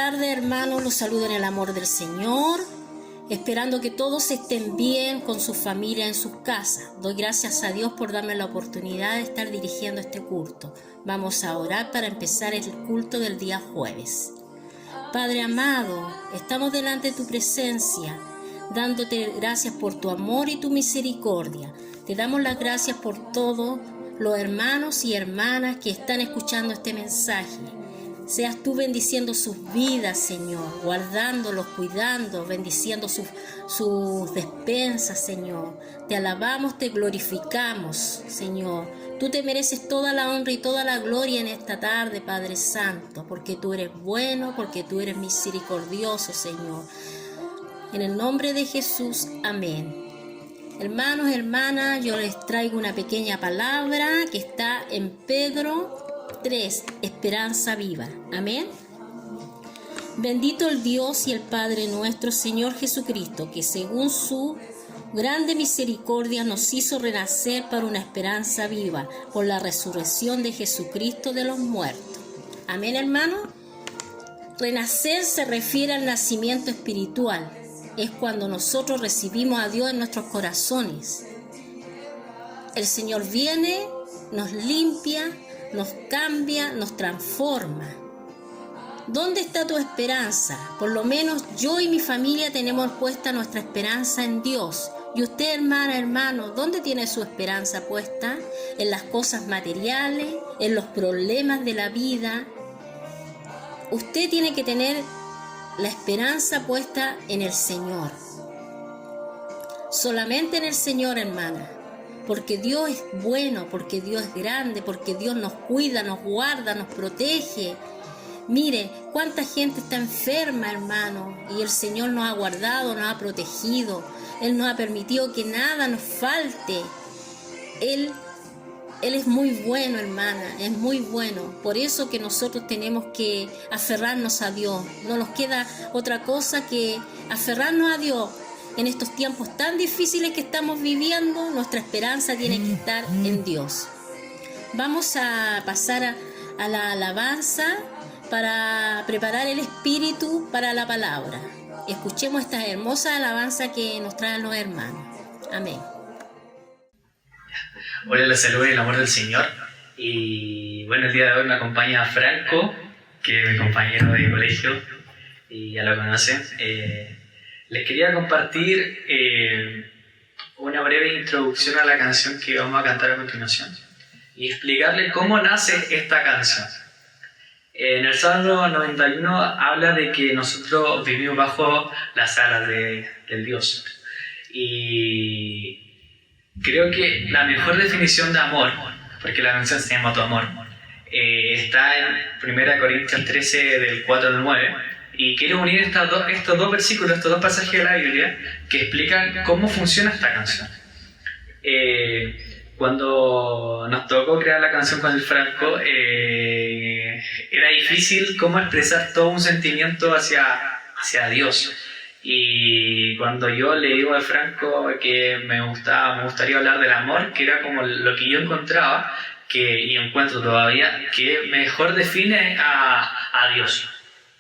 tardes, hermanos. Los saludo en el amor del Señor, esperando que todos estén bien con su familia en sus casas. Doy gracias a Dios por darme la oportunidad de estar dirigiendo este culto. Vamos a orar para empezar el culto del día jueves. Padre amado, estamos delante de tu presencia, dándote gracias por tu amor y tu misericordia. Te damos las gracias por todos los hermanos y hermanas que están escuchando este mensaje. Seas tú bendiciendo sus vidas, Señor, guardándolos, cuidando, bendiciendo sus despensas, Señor. Te alabamos, te glorificamos, Señor. Tú te mereces toda la honra y toda la gloria en esta tarde, Padre Santo, porque tú eres bueno, porque tú eres misericordioso, Señor. En el nombre de Jesús, amén. Hermanos, hermanas, yo les traigo una pequeña palabra que está en Pedro 3, esperanza viva. Amén. Bendito el Dios y el Padre nuestro Señor Jesucristo, que según su grande misericordia nos hizo renacer para una esperanza viva por la resurrección de Jesucristo de los muertos. Amén, hermano. Renacer se refiere al nacimiento espiritual. Es cuando nosotros recibimos a Dios en nuestros corazones. El Señor viene, nos limpia, nos cambia, nos transforma. ¿Dónde está tu esperanza? Por lo menos yo y mi familia tenemos puesta nuestra esperanza en Dios. Y usted, hermana, hermano, ¿dónde tiene su esperanza puesta? ¿En las cosas materiales? ¿En los problemas de la vida? Usted tiene que tener la esperanza puesta en el Señor. Solamente en el Señor, hermana. Porque Dios es bueno, porque Dios es grande, porque Dios nos cuida, nos guarda, nos protege. Mire, cuánta gente está enferma, hermano, y el Señor nos ha guardado, nos ha protegido. Él nos ha permitido que nada nos falte. Él es muy bueno, hermana, es muy bueno. Por eso que nosotros tenemos que aferrarnos a Dios. No nos queda otra cosa que aferrarnos a Dios. En estos tiempos tan difíciles que estamos viviendo, nuestra esperanza tiene que estar en Dios. Vamos a pasar a la alabanza para preparar el espíritu para la palabra. Escuchemos esta hermosa alabanza que nos traen los hermanos. Amén. Hola, les saludo en el amor del Señor. Y bueno, el día de hoy me acompaña Franco, que es mi compañero de colegio, y ya lo conocen. Les quería compartir una breve introducción a la canción que vamos a cantar a continuación y explicarles cómo nace esta canción. En el Salmo 91 habla de que nosotros vivimos bajo las alas del Dios. Y creo que la mejor definición de amor, porque la canción se llama Tu Amor, está en 1 Corintios 13, del 4 al 9. Y quiero unir estos dos versículos, estos dos pasajes de la Biblia que explican cómo funciona esta canción. Cuando nos tocó crear la canción con el Franco, era difícil cómo expresar todo un sentimiento hacia Dios. Y cuando yo le digo al Franco que me gustaría hablar del amor, que era como lo que yo encontraba, y encuentro todavía, que mejor define a Dios.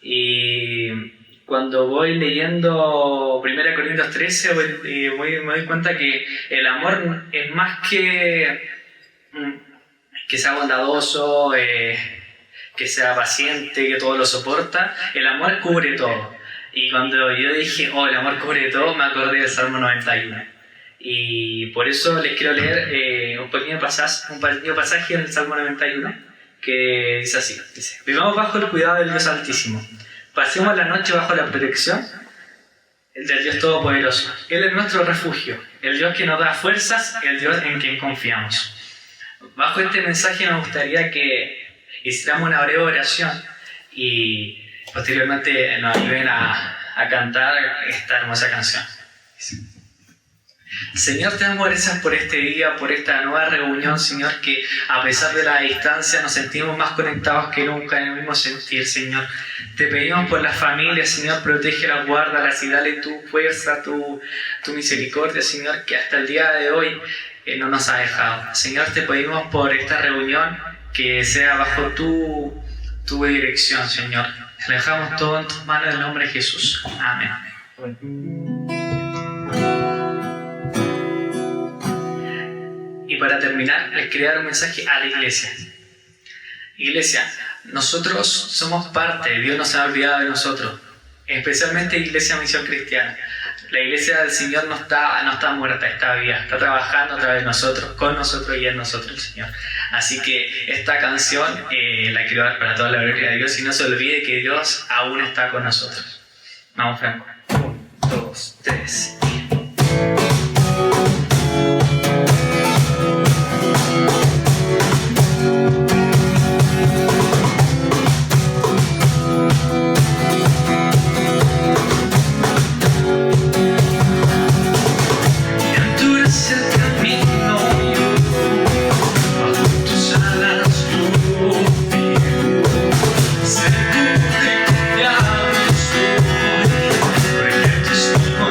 Y cuando voy leyendo 1 Corintios 13, me doy cuenta que el amor es más que sea bondadoso, que sea paciente, que todo lo soporta. El amor cubre todo. Y cuando yo dije, el amor cubre todo, me acordé del Salmo 91. Y por eso les quiero leer un pequeño pasaje en el Salmo 91, que dice así. Dice: vivamos bajo el cuidado del Dios Altísimo. Pasemos la noche bajo la protección del Dios Todopoderoso. Él es nuestro refugio, el Dios que nos da fuerzas, el Dios en quien confiamos. Bajo este mensaje me gustaría que hiciéramos una breve oración y posteriormente nos ayuden a cantar esta hermosa canción. Señor, te damos gracias por este día, por esta nueva reunión, Señor, que a pesar de la distancia nos sentimos más conectados que nunca en el mismo sentir, Señor. Te pedimos por las familias, Señor, protégelas, guárdalas y dale tu fuerza, tu misericordia, Señor, que hasta el día de hoy no nos ha dejado. Señor, te pedimos por esta reunión que sea bajo tu dirección, Señor. Lo dejamos todo en tus manos en el nombre de Jesús. Amén. Y para terminar, les quería dar un mensaje a la iglesia. Iglesia, nosotros somos parte, Dios no se ha olvidado de nosotros, especialmente Iglesia Misión Cristiana. La iglesia del Señor no está muerta, está viva, está trabajando a través de nosotros, con nosotros y en nosotros el Señor. Así que esta canción la quiero dar para toda la gloria de Dios y no se olvide que Dios aún está con nosotros. Vamos, Franco. 1, 2, 3.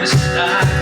Está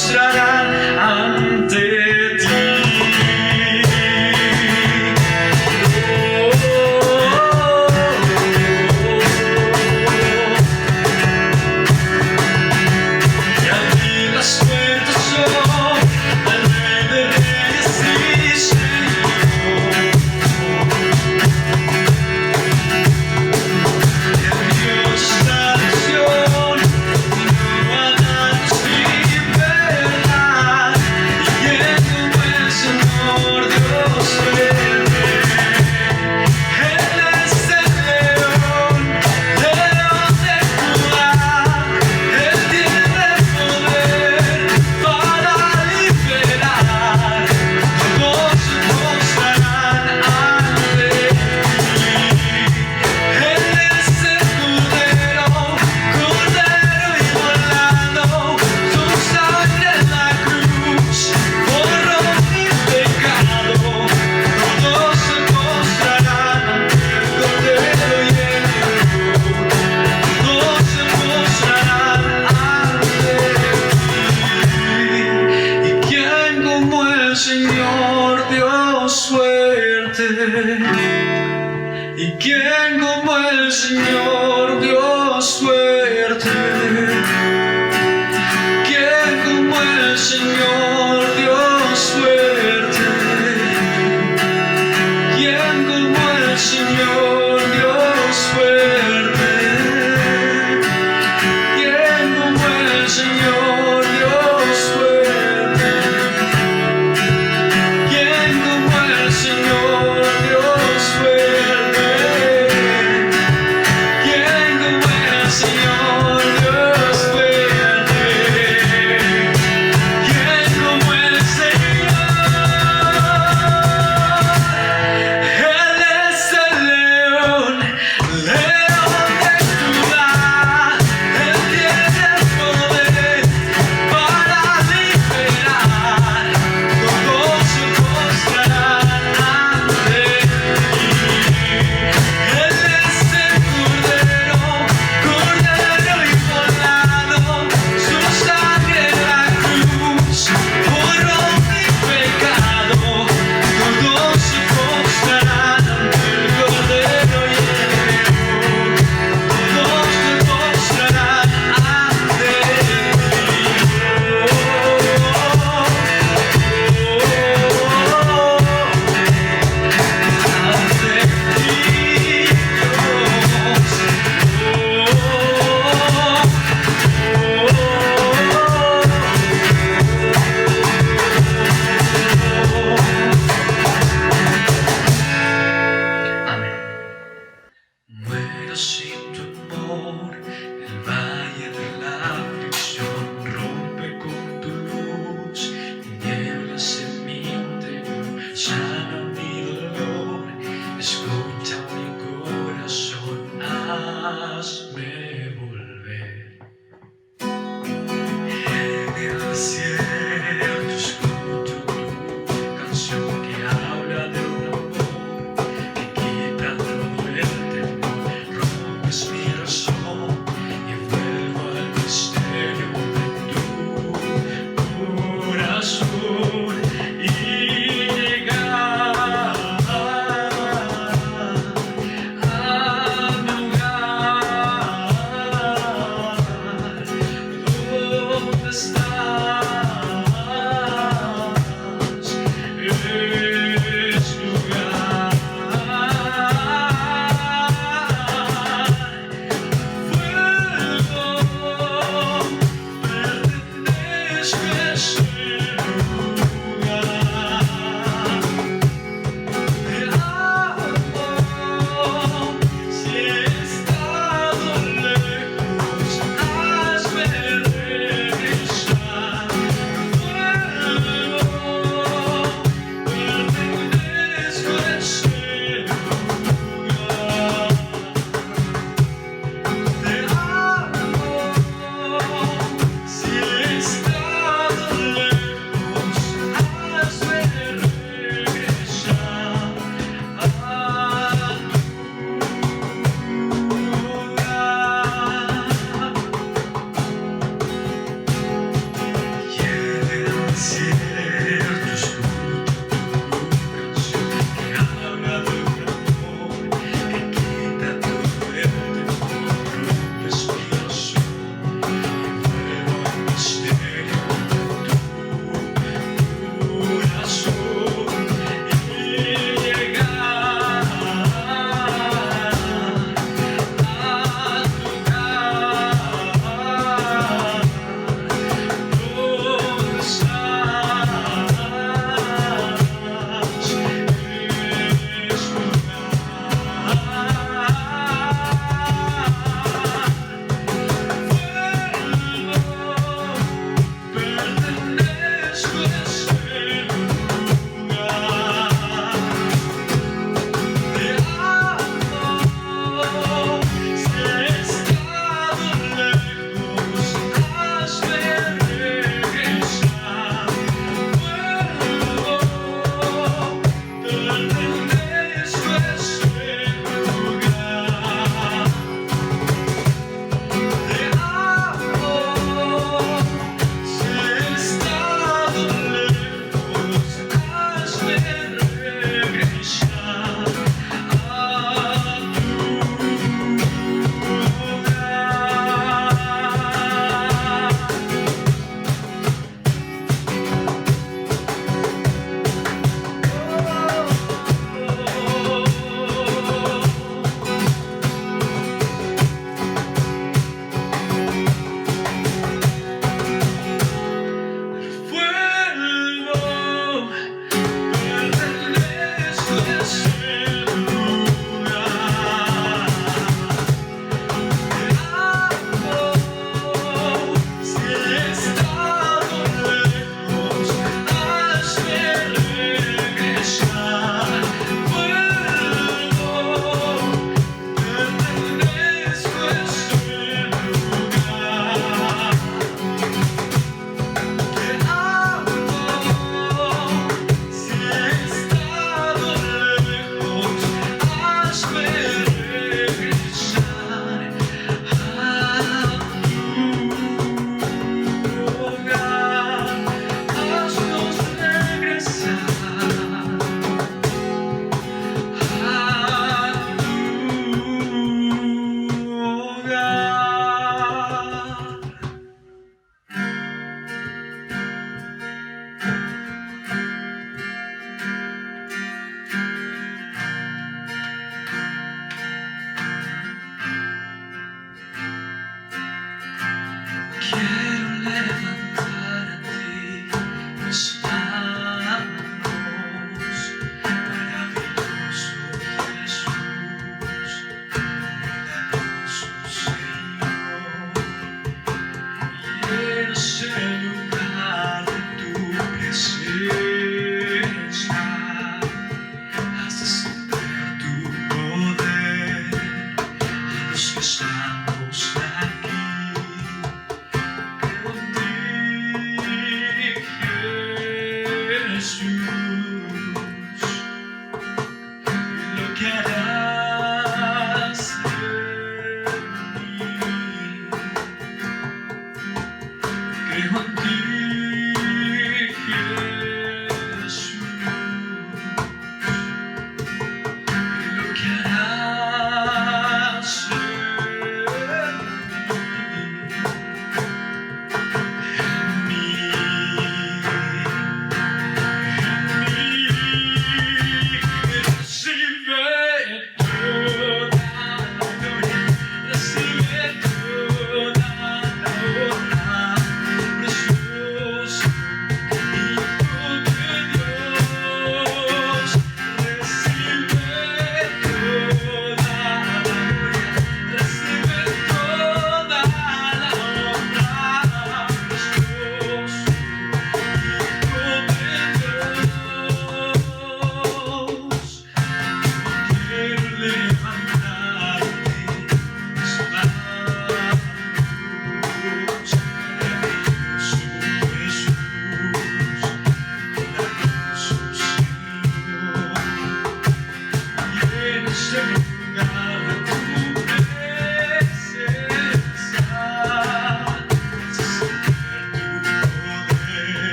postrarán ante ti. ¿Y quién como el Señor Dios fuerte? ¿Quién como el Señor Dios fuerte? ¿Quién como el Señor Dios fuerte? ¿Quién como el Señor Dios fuerte? ¿Quién como el Señor Dios fuerte? ¿Quién como el Señor Dios fuerte? ¿Quién como el Señor? Él es el león, león de Judá. Él tiene poder para liberar. Todos se postrarán ante ti. Él es el Cordero inmolado, su sangre en la cruz borró mi pecado. Todos se postrarán ante el Cordero y el León. Todos se postrarán ante Amén. Muero sin tu amor, el valle de la aflicción rompe con tu luz, nieblas en mi interior, sana mi dolor, escucha mi corazón, hazme volver. En el desierto escucho tu canción que habla de un amor que quita todo el temor, rompes mi razón y vuelvo al misterio de tu corazón y llegar a mi hogar.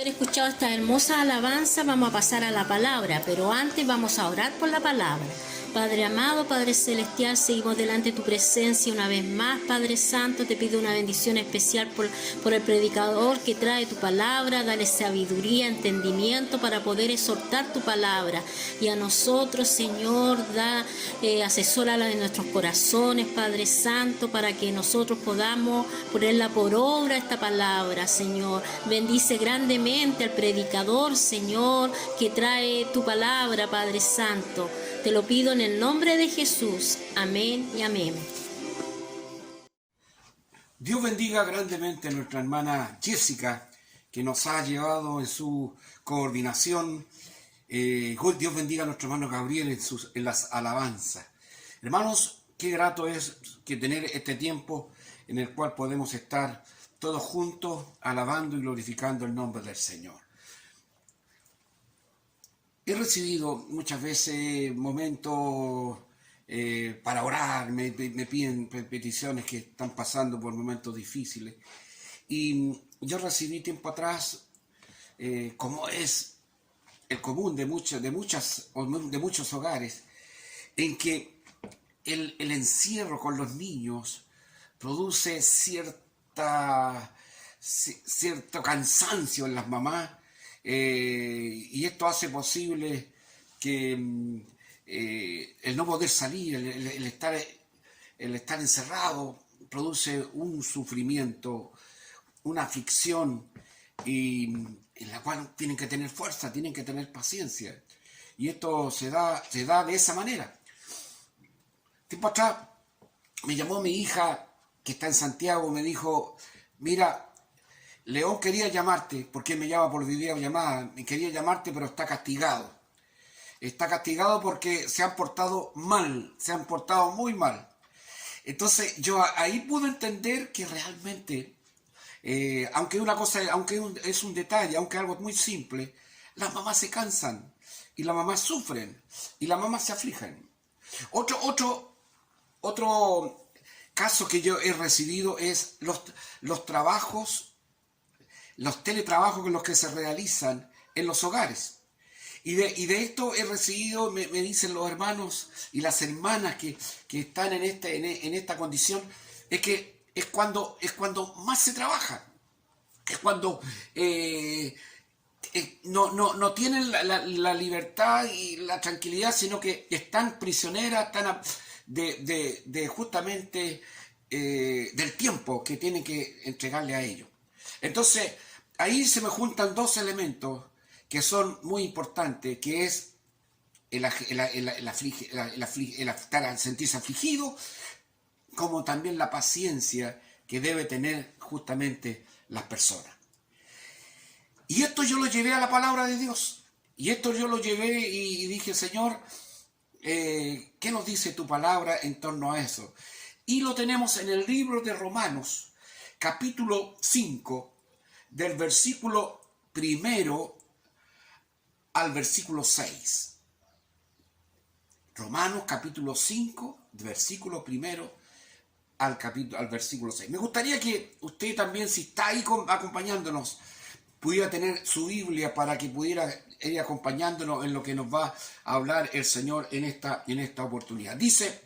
haber escuchado esta hermosa alabanza, vamos a pasar a la palabra, pero antes vamos a orar por la palabra. Padre amado, Padre celestial, seguimos delante de tu presencia una vez más. Padre santo, te pido una bendición especial por el predicador que trae tu palabra. Dale sabiduría, entendimiento para poder exhortar tu palabra. Y a nosotros, Señor, asesórala de nuestros corazones, Padre santo, para que nosotros podamos ponerla por obra esta palabra, Señor. Bendice grandemente al predicador, Señor, que trae tu palabra, Padre santo. Te lo pido en el nombre de Jesús. Amén y amén. Dios bendiga grandemente a nuestra hermana Jessica, que nos ha llevado en su coordinación. Dios bendiga a nuestro hermano Gabriel en las alabanzas. Hermanos, qué grato es que tener este tiempo en el cual podemos estar todos juntos alabando y glorificando el nombre del Señor. He recibido muchas veces momentos para orar, me piden peticiones que están pasando por momentos difíciles. Y yo recibí tiempo atrás, como es el común de muchos hogares, en que el encierro con los niños produce cierto cansancio en las mamás. Y esto hace posible que el no poder salir, el estar encerrado, produce un sufrimiento, una aflicción, en la cual tienen que tener fuerza, tienen que tener paciencia. Y esto se da de esa manera. Tiempo atrás me llamó mi hija, que está en Santiago, me dijo: mira, León quería llamarte, porque me llama por videollamada, quería llamarte, pero está castigado. Está castigado porque se han portado mal, se han portado muy mal. Entonces yo ahí pude entender que realmente, aunque es un detalle, aunque algo muy simple, las mamás se cansan, y las mamás sufren, y las mamás se afligen. Otro caso que yo he recibido es los teletrabajos en los que se realizan en los hogares. Y de esto he recibido, me dicen los hermanos y las hermanas que están en esta condición, es que es cuando más se trabaja. Es cuando no tienen la libertad y la tranquilidad, sino que están prisioneras justamente del tiempo que tienen que entregarle a ellos. Entonces, ahí se me juntan dos elementos que son muy importantes, que es el sentirse afligido, como también la paciencia que debe tener justamente las personas. Y esto yo lo llevé a la palabra de Dios. Y esto yo lo llevé y dije: Señor, ¿qué nos dice tu palabra en torno a eso? Y lo tenemos en el libro de Romanos, capítulo 5, del versículo 1 al versículo 6. Romanos capítulo 5, versículo 1 al versículo 6. Me gustaría que usted también, si está ahí acompañándonos, pudiera tener su Biblia para que pudiera ir acompañándonos en lo que nos va a hablar el Señor en esta oportunidad. Dice: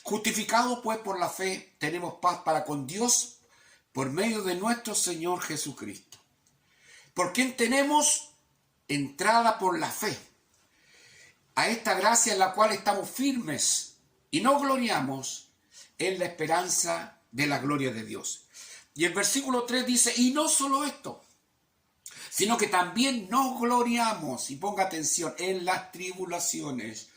justificados pues por la fe, tenemos paz para con Dios por medio de nuestro Señor Jesucristo, por quien tenemos entrada por la fe a esta gracia en la cual estamos firmes y nos gloriamos en la esperanza de la gloria de Dios. Y el versículo 3 dice: y no solo esto, sino que también nos gloriamos, y ponga atención, en las tribulaciones,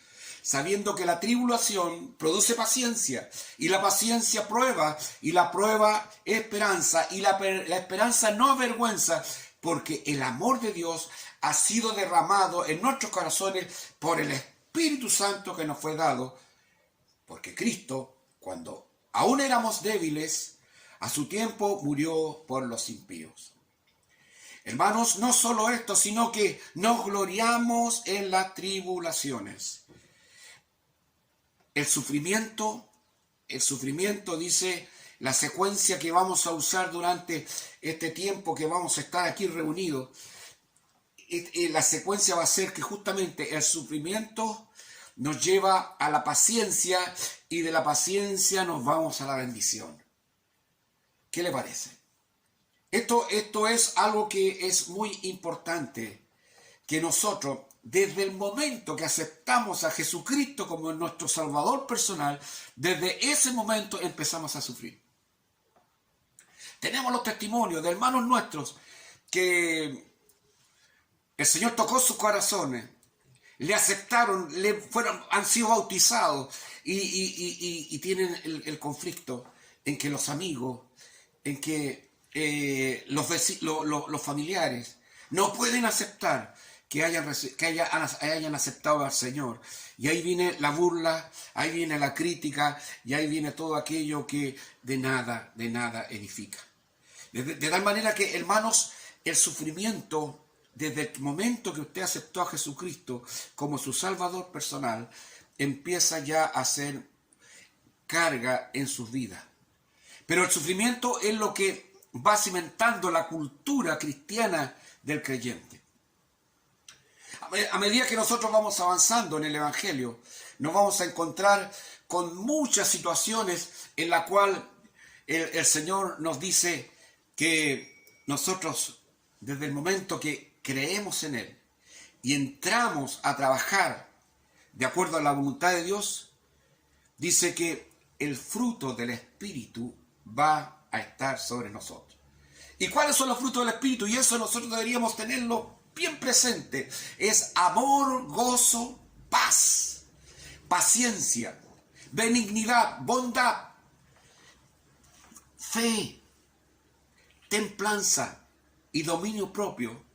sabiendo que la tribulación produce paciencia, y la paciencia prueba, y la prueba esperanza, y la esperanza no avergüenza, porque el amor de Dios ha sido derramado en nuestros corazones por el Espíritu Santo que nos fue dado, porque Cristo, cuando aún éramos débiles, a su tiempo murió por los impíos. Hermanos, no solo esto, sino que nos gloriamos en las tribulaciones. El sufrimiento, dice la secuencia que vamos a usar durante este tiempo que vamos a estar aquí reunidos. la secuencia va a ser que justamente el sufrimiento nos lleva a la paciencia y de la paciencia nos vamos a la bendición. ¿Qué le parece? Esto es algo que es muy importante, que nosotros, desde el momento que aceptamos a Jesucristo como nuestro Salvador personal, desde ese momento empezamos a sufrir. Tenemos los testimonios de hermanos nuestros que el Señor tocó sus corazones, le aceptaron, han sido bautizados y tienen el conflicto en que los amigos, en que los familiares no pueden aceptar que hayan aceptado al Señor. Y ahí viene la burla, ahí viene la crítica, y ahí viene todo aquello que de nada edifica. De tal manera que, hermanos, el sufrimiento, desde el momento que usted aceptó a Jesucristo como su Salvador personal, empieza ya a ser carga en sus vidas. Pero el sufrimiento es lo que va cimentando la cultura cristiana del creyente. A medida que nosotros vamos avanzando en el Evangelio, nos vamos a encontrar con muchas situaciones en las cuales el Señor nos dice que nosotros, desde el momento que creemos en Él y entramos a trabajar de acuerdo a la voluntad de Dios, dice que el fruto del Espíritu va a estar sobre nosotros. ¿Y cuáles son los frutos del Espíritu? Y eso nosotros deberíamos tenerlo bien presente. Es amor, gozo, paz, paciencia, benignidad, bondad, fe, templanza y dominio propio,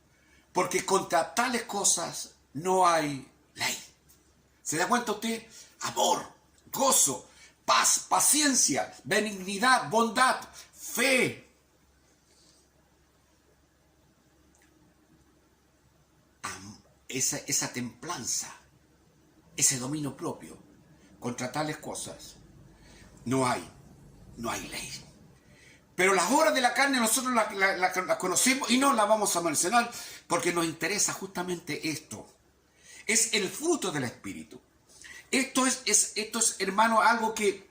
porque contra tales cosas no hay ley. ¿Se da cuenta usted? Amor, gozo, paz, paciencia, benignidad, bondad, fe. Esa templanza, ese dominio propio, contra tales cosas no hay ley. Pero las obras de la carne nosotros las conocemos y no las vamos a mencionar porque nos interesa justamente esto. Es el fruto del Espíritu. Esto es, hermano, algo que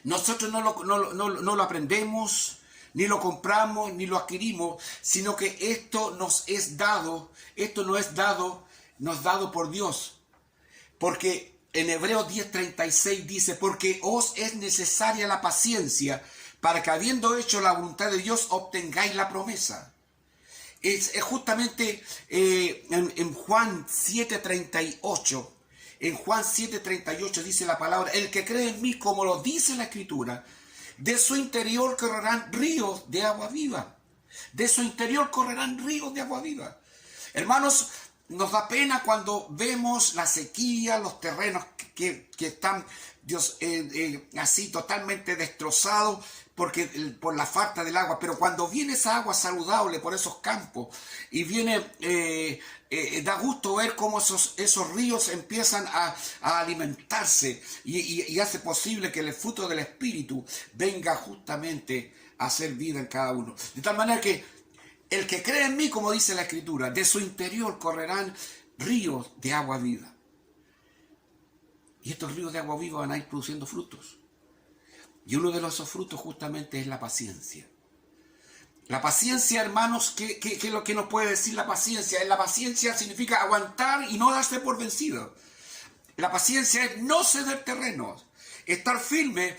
nosotros no lo aprendemos, ni lo compramos, ni lo adquirimos, sino que esto nos es dado por Dios. Porque en Hebreos 10:36 dice, porque os es necesaria la paciencia, para que habiendo hecho la voluntad de Dios obtengáis la promesa. Es justamente en Juan 7:38, en Juan 7:38 dice la palabra, el que cree en mí, como lo dice la Escritura, de su interior correrán ríos de agua viva. De su interior correrán ríos de agua viva. Hermanos, nos da pena cuando vemos la sequía, los terrenos que están así totalmente destrozados por la falta del agua. Pero cuando viene esa agua saludable por esos campos y viene, da gusto ver cómo esos ríos empiezan a alimentarse y hace posible que el fruto del Espíritu venga justamente a hacer vida en cada uno. De tal manera que el que cree en mí, como dice la Escritura, de su interior correrán ríos de agua viva. Y estos ríos de agua viva van a ir produciendo frutos. Y uno de esos frutos justamente es la paciencia. La paciencia, hermanos, ¿qué es lo que nos puede decir la paciencia? La paciencia significa aguantar y no darse por vencido. La paciencia es no ceder terrenos. Estar firme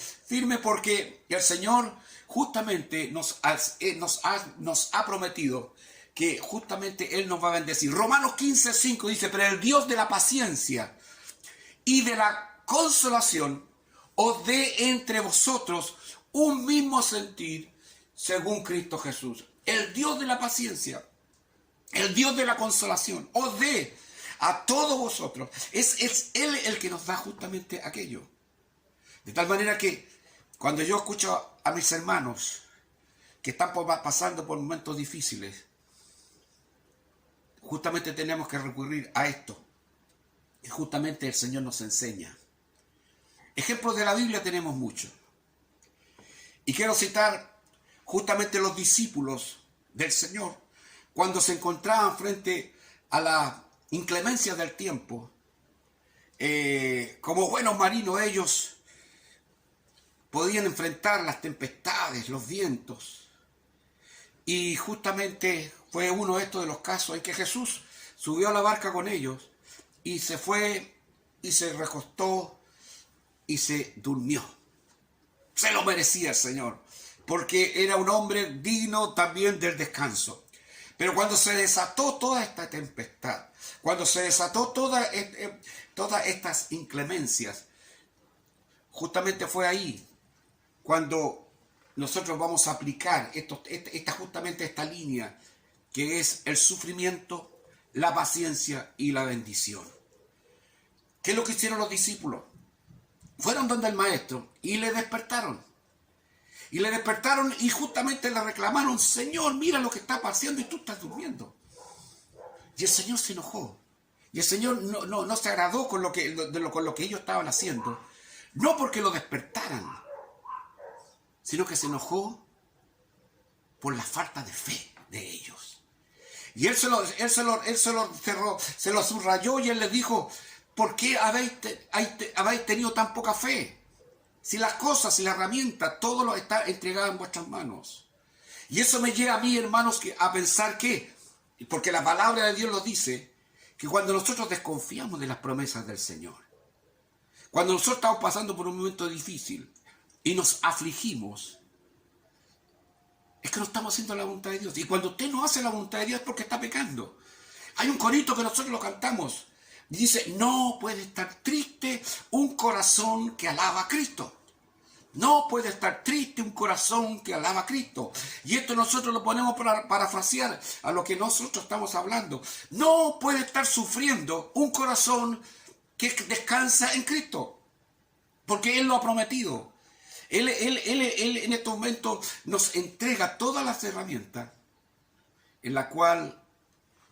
porque el Señor justamente nos ha prometido que justamente Él nos va a bendecir. Romanos 15:5 dice, pero el Dios de la paciencia y de la consolación os dé entre vosotros un mismo sentir según Cristo Jesús. El Dios de la paciencia, el Dios de la consolación, os dé a todos vosotros. Es Él el que nos da justamente aquello. De tal manera que cuando yo escucho a mis hermanos que están pasando por momentos difíciles, justamente tenemos que recurrir a esto. Y justamente el Señor nos enseña. Ejemplos de la Biblia tenemos muchos. Y quiero citar justamente los discípulos del Señor cuando se encontraban frente a la inclemencia del tiempo, como buenos marinos ellos podían enfrentar las tempestades, los vientos. Y justamente fue uno de estos de los casos en que Jesús subió a la barca con ellos y se fue y se recostó y se durmió. Se lo merecía el Señor, porque era un hombre digno también del descanso. Pero cuando se desató toda esta tempestad, cuando se desató todas estas inclemencias, justamente fue ahí cuando nosotros vamos a aplicar justamente esta línea, que es el sufrimiento, la paciencia y la bendición. ¿Qué es lo que hicieron los discípulos? Fueron donde el maestro y le despertaron. Y le despertaron y justamente le reclamaron: Señor, mira lo que está pasando y tú estás durmiendo. Y el Señor se enojó. Y el Señor no se agradó con lo que ellos estaban haciendo. No porque lo despertaran, sino que se enojó por la falta de fe de ellos. Y él se lo subrayó y él les dijo: ¿por qué habéis tenido tan poca fe? Si las cosas, si la herramienta, todo lo está entregado en vuestras manos. Y eso me lleva a mí, hermanos, a pensar que, porque la palabra de Dios lo dice, que cuando nosotros desconfiamos de las promesas del Señor, cuando nosotros estamos pasando por un momento difícil y nos afligimos, es que no estamos haciendo la voluntad de Dios. Y cuando usted no hace la voluntad de Dios es porque está pecando. Hay un corito que nosotros lo cantamos. Dice: no puede estar triste un corazón que alaba a Cristo. No puede estar triste un corazón que alaba a Cristo. Y esto nosotros lo ponemos para parafrasear a lo que nosotros estamos hablando. No puede estar sufriendo un corazón que descansa en Cristo, porque Él lo ha prometido. Él en este momento nos entrega todas las herramientas en la cual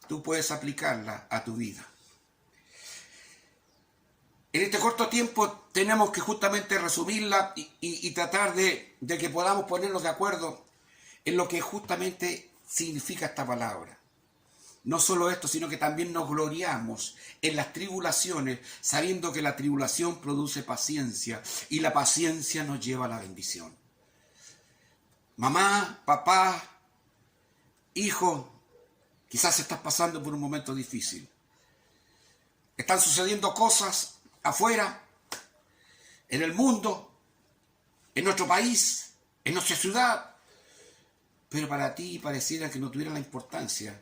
tú puedes aplicarla a tu vida. En este corto tiempo tenemos que justamente resumirla y tratar de que podamos ponernos de acuerdo en lo que justamente significa esta palabra. No solo esto, sino que también nos gloriamos en las tribulaciones, sabiendo que la tribulación produce paciencia y la paciencia nos lleva a la bendición. Mamá, papá, hijo, quizás estás pasando por un momento difícil. Están sucediendo cosas afuera, en el mundo, en nuestro país, en nuestra ciudad, pero para ti pareciera que no tuviera la importancia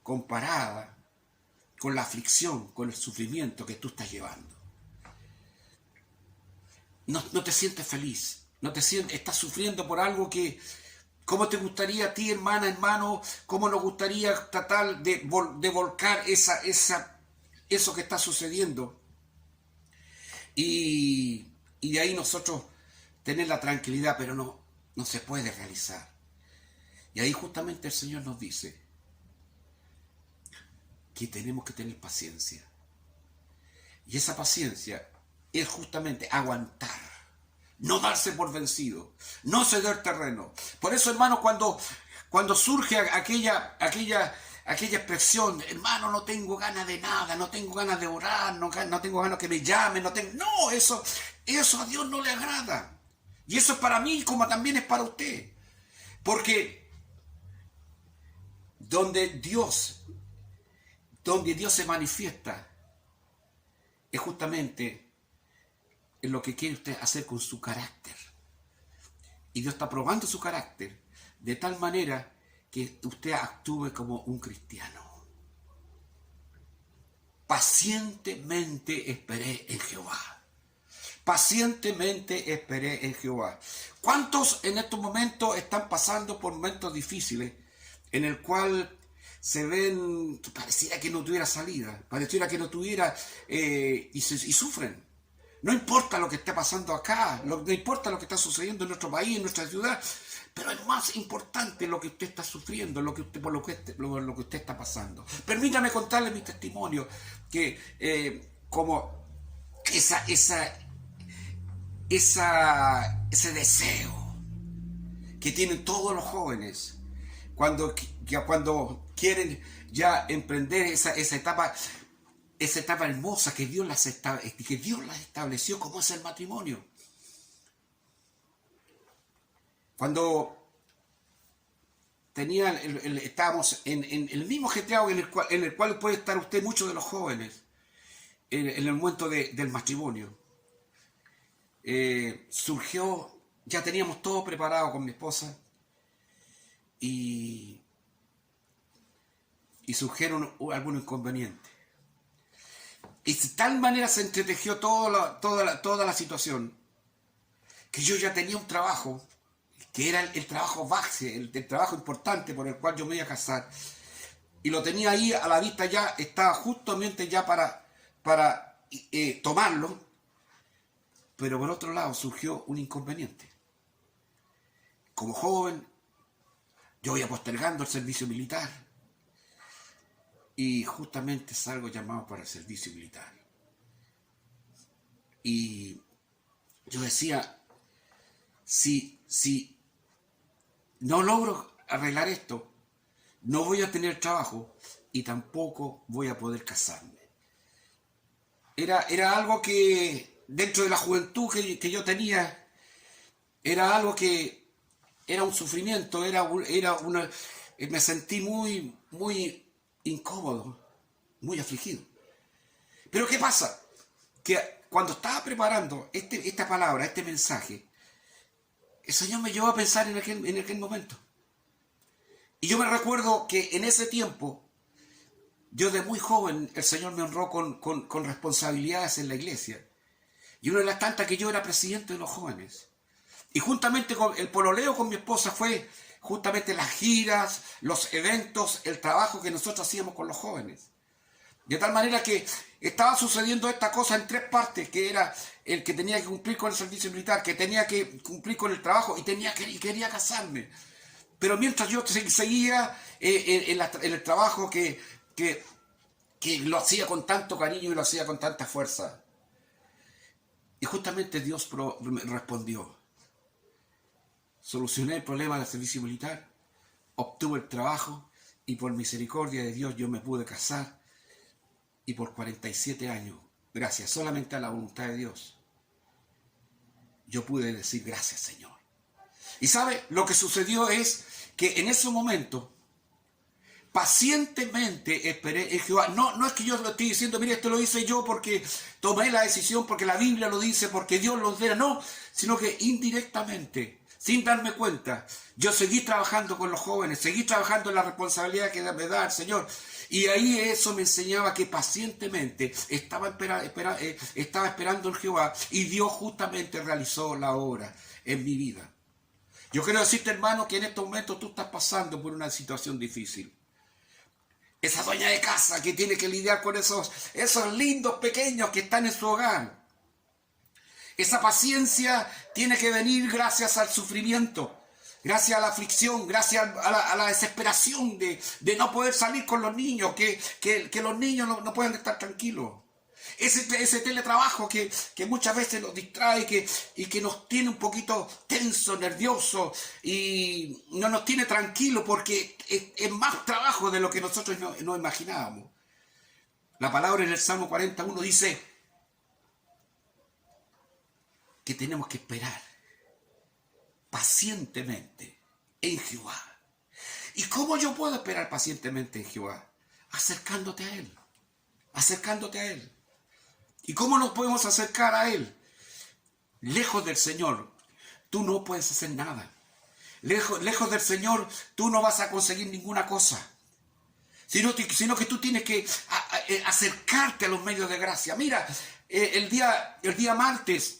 comparada con la aflicción, con el sufrimiento que tú estás llevando. No te sientes feliz, estás sufriendo por algo que, ¿cómo te gustaría a ti, hermana, hermano? ¿Cómo nos gustaría tratar de volcar eso que está sucediendo? Y de ahí nosotros tener la tranquilidad, pero no se puede realizar. Y ahí justamente el Señor nos dice que tenemos que tener paciencia. Y esa paciencia es justamente aguantar, no darse por vencido, no ceder terreno. Por eso, hermano, cuando surge aquella expresión: hermano, no tengo ganas de nada, no tengo ganas de orar, no tengo ganas que me llamen, no, eso a Dios no le agrada. Y eso es para mí como también es para usted. Porque donde Dios se manifiesta es justamente en lo que quiere usted hacer con su carácter. Y Dios está probando su carácter de tal manera que usted actúe como un cristiano. Pacientemente esperé en Jehová. Pacientemente esperé en Jehová. ¿Cuántos en estos momentos están pasando por momentos difíciles en el cual se ven, pareciera que no tuviera salida, pareciera que no tuviera, y sufren? No importa lo que esté pasando acá, no importa lo que está sucediendo en nuestro país, en nuestra ciudad, pero es más importante lo que usted está sufriendo, por lo que usted está pasando. Permítame contarle mi testimonio, que como ese deseo que tienen todos los jóvenes cuando quieren ya emprender esa etapa hermosa que Dios las estableció, como es el matrimonio. Cuando estábamos en el mismo ajetreado en el cual puede estar usted, muchos de los jóvenes, en el momento del matrimonio, surgió, ya teníamos todo preparado con mi esposa, y surgieron algunos inconvenientes. Y de tal manera se entretejió toda la situación, que yo ya tenía un trabajo, que era el trabajo base, el trabajo importante por el cual yo me iba a casar, y lo tenía ahí a la vista, ya estaba justamente ya para tomarlo, pero por otro lado surgió un inconveniente. Como joven, yo iba postergando el servicio militar, y justamente salgo llamado para el servicio militar. Y yo decía, si no logro arreglar esto, no voy a tener trabajo y tampoco voy a poder casarme. Era algo que dentro de la juventud que yo tenía, era algo que era un sufrimiento, me sentí muy incómodo, muy afligido. Pero ¿qué pasa? Que cuando estaba preparando esta palabra, este mensaje, el Señor me llevó a pensar en aquel momento. Y yo me recuerdo que en ese tiempo, yo de muy joven, el Señor me honró con responsabilidades en la iglesia. Y una de las tantas, que yo era presidente de los jóvenes. Y juntamente con el pololeo con mi esposa fue justamente las giras, los eventos, el trabajo que nosotros hacíamos con los jóvenes. De tal manera que estaba sucediendo esta cosa en tres partes, que era el que tenía que cumplir con el servicio militar, que tenía que cumplir con el trabajo y quería casarme. Pero mientras yo seguía en el trabajo que lo hacía con tanto cariño y lo hacía con tanta fuerza. Y justamente Dios me respondió. Solucioné el problema del servicio militar, obtuve el trabajo y por misericordia de Dios yo me pude casar. Y por 47 años, gracias solamente a la voluntad de Dios, yo pude decir gracias, Señor. Y ¿sabe? Lo que sucedió es que en ese momento, pacientemente esperé en Jehová. No es que yo lo estoy diciendo, mire, esto lo hice yo porque tomé la decisión, porque la Biblia lo dice, porque Dios lo ordena. No, sino que indirectamente, sin darme cuenta, yo seguí trabajando con los jóvenes, seguí trabajando en la responsabilidad que me da el Señor. Y ahí eso me enseñaba que pacientemente estaba esperando en Jehová, y Dios justamente realizó la obra en mi vida. Yo quiero decirte, hermano, que en estos momentos tú estás pasando por una situación difícil. Esa dueña de casa que tiene que lidiar con esos lindos pequeños que están en su hogar. Esa paciencia tiene que venir gracias al sufrimiento, gracias a la aflicción, gracias a la desesperación de no poder salir con los niños, que los niños no pueden estar tranquilos. Ese teletrabajo que muchas veces nos distrae y que nos tiene un poquito tenso, nervioso, y no nos tiene tranquilo porque es más trabajo de lo que nosotros no imaginábamos. La palabra en el Salmo 41 dice que tenemos que esperar pacientemente en Jehová. ¿Y cómo yo puedo esperar pacientemente en Jehová? Acercándote a Él. Acercándote a Él. ¿Y cómo nos podemos acercar a Él? Lejos del Señor, tú no puedes hacer nada. Lejos del Señor, tú no vas a conseguir ninguna cosa. Sino que tú tienes que acercarte a los medios de gracia. Mira, el día martes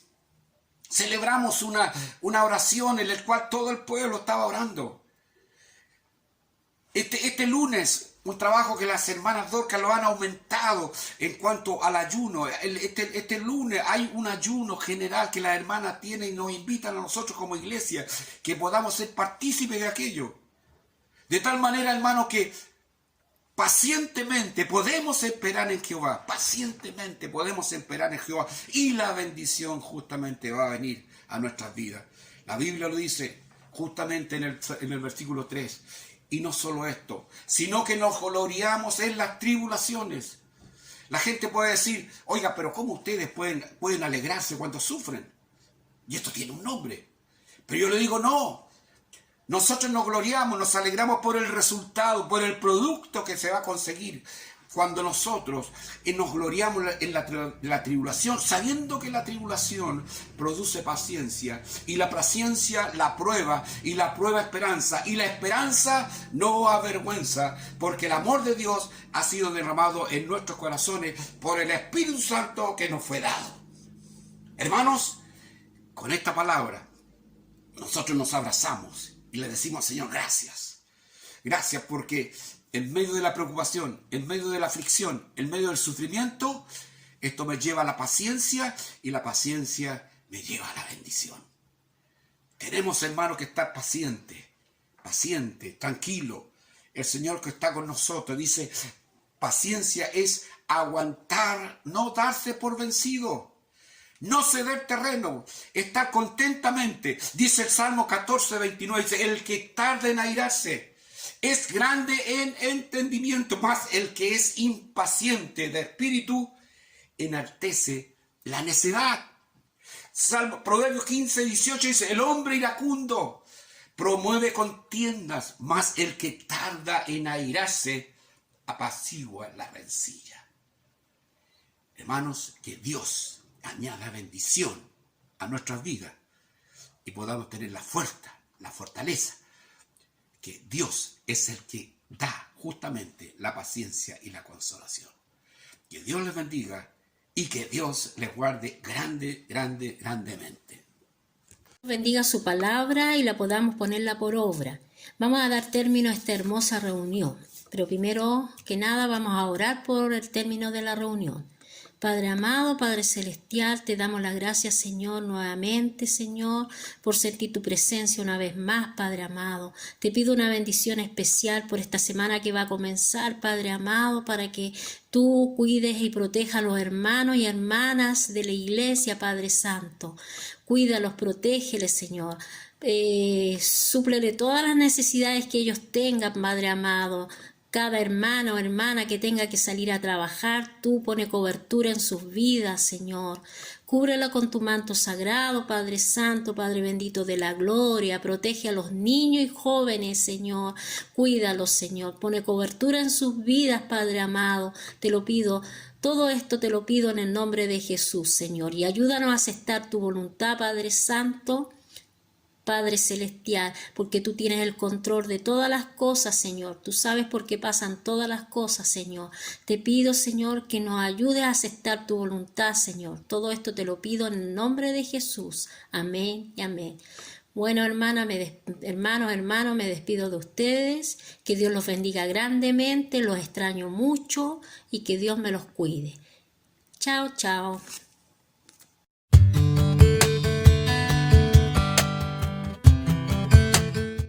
celebramos una oración en la cual todo el pueblo estaba orando. Este lunes, un trabajo que las hermanas Dorcas lo han aumentado en cuanto al ayuno. Este lunes hay un ayuno general que las hermanas tienen y nos invitan a nosotros como iglesia que podamos ser partícipes de aquello. De tal manera, hermano, que pacientemente podemos esperar en Jehová. Pacientemente podemos esperar en Jehová. Y la bendición justamente va a venir a nuestras vidas. La Biblia lo dice justamente en el versículo 3. Y no solo esto, sino que nos gloriamos en las tribulaciones. La gente puede decir, oiga, pero ¿cómo ustedes pueden alegrarse cuando sufren? Y esto tiene un nombre. Pero yo le digo, no. Nosotros nos gloriamos, nos alegramos por el resultado, por el producto que se va a conseguir. Cuando nosotros nos gloriamos en la tribulación, sabiendo que la tribulación produce paciencia, y la paciencia la prueba, y la prueba esperanza, y la esperanza no avergüenza, porque el amor de Dios ha sido derramado en nuestros corazones por el Espíritu Santo que nos fue dado. Hermanos, con esta palabra, nosotros nos abrazamos y le decimos, Señor, gracias. Gracias porque en medio de la preocupación, en medio de la aflicción, en medio del sufrimiento, esto me lleva a la paciencia y la paciencia me lleva a la bendición. Tenemos, hermanos, que estar paciente, tranquilo. El Señor que está con nosotros dice, paciencia es aguantar, no darse por vencido. No ceder terreno, estar contentamente. Dice el Salmo 14, 29, dice, el que tarda en airarse es grande en entendimiento, mas el que es impaciente de espíritu enaltece la necedad. Proverbios 15, 18 dice, el hombre iracundo promueve contiendas, mas el que tarda en airarse apacigua la rencilla. Hermanos, que Dios añada bendición a nuestras vidas y podamos tener la fortaleza, que Dios es el que da justamente la paciencia y la consolación. Que Dios les bendiga y que Dios les guarde grandemente. Bendiga su palabra y la podamos ponerla por obra. Vamos a dar término a esta hermosa reunión, pero primero que nada vamos a orar por el término de la reunión. Padre amado, Padre celestial, te damos las gracias, Señor, nuevamente, Señor, por sentir tu presencia una vez más, Padre amado. Te pido una bendición especial por esta semana que va a comenzar, Padre amado, para que tú cuides y protejas a los hermanos y hermanas de la iglesia, Padre Santo. Cuídalos, protégeles, Señor. Súplele todas las necesidades que ellos tengan, Padre amado. Cada hermano o hermana que tenga que salir a trabajar, tú pone cobertura en sus vidas, Señor. Cúbrela con tu manto sagrado, Padre Santo, Padre bendito de la gloria. Protege a los niños y jóvenes, Señor. Cuídalos, Señor. Pone cobertura en sus vidas, Padre amado. Te lo pido. Todo esto te lo pido en el nombre de Jesús, Señor. Y ayúdanos a aceptar tu voluntad, Padre Santo, Padre celestial, porque tú tienes el control de todas las cosas, Señor. Tú sabes por qué pasan todas las cosas, Señor. Te pido, Señor, que nos ayudes a aceptar tu voluntad, Señor. Todo esto te lo pido en el nombre de Jesús. Amén y amén. Bueno, hermanos, me despido de ustedes. Que Dios los bendiga grandemente. Los extraño mucho y que Dios me los cuide. Chao, chao.